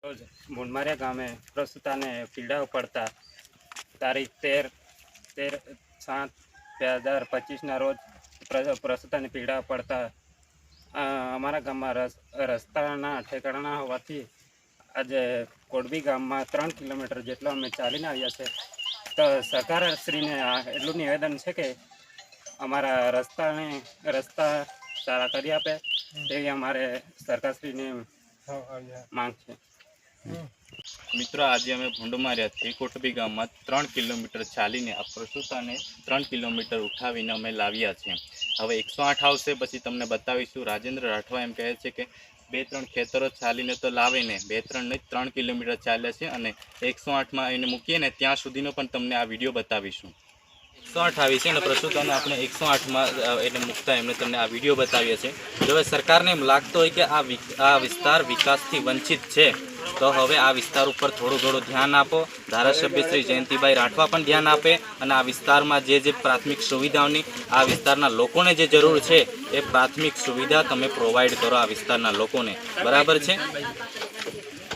રોજ મુંડમારિયા ગામે પ્રસૂતાને પીડાઓ પડતા તારીખ 13/7/2025ના રોજ પ્રસૂતાની પીડાઓ પડતા અમારા ગામમાં રસ્તાના ઠેકાણા હોવાથી આજે કોડબી ગામમાં 3 કિલોમીટર જેટલો અમે ચાલીને આવ્યા છે. તો સરકારશ્રીને એટલું નિવેદન છે કે અમારા રસ્તા સારા કરી આપે તેવી અમારે સરકારશ્રીને માંગ છે. મિત્રો, આજે અમે ભૂંડમારિયાથી કોટબી ગામમાં 3 કિલોમીટર ચાલીને આ પ્રસૂતાને 3 કિલોમીટર ઉઠાવીને અમે લાવ્યા છીએ. હવે 108 આવશે પછી તમને બતાવીશું. રાજેન્દ્ર રાઠવા એમ કહે છે કે 2-3 ખેતરો ચાલીને તો લાવે ને 2-3 નહીં 3 કિલોમીટર ચાલ્યા છે અને 108માં એને મૂકીએ ને ત્યાં સુધીનો પણ તમને આ વિડીયો બતાવીશું. 108 આવી છે અને પ્રસૂતાને આપણે 108માં એટલે મૂકતા એમને તમને આ વિડીયો બતાવીએ છીએ. જો હવે સરકારને એમ લાગતો હોય કે આ વિસ્તાર વિકાસથી વંચિત છે તો હવે આ વિસ્તાર ઉપર થોડું ધ્યાન આપો. ધારાસભ્ય શ્રી જયંતિભાઈ રાઠવા પણ ધ્યાન આપે અને આ વિસ્તારમાં જે પ્રાથમિક સુવિધાઓની આ વિસ્તારના લોકોને જે જરૂર છે એ પ્રાથમિક સુવિધા તમે પ્રોવાઈડ કરો આ વિસ્તારના લોકોને. બરાબર છે.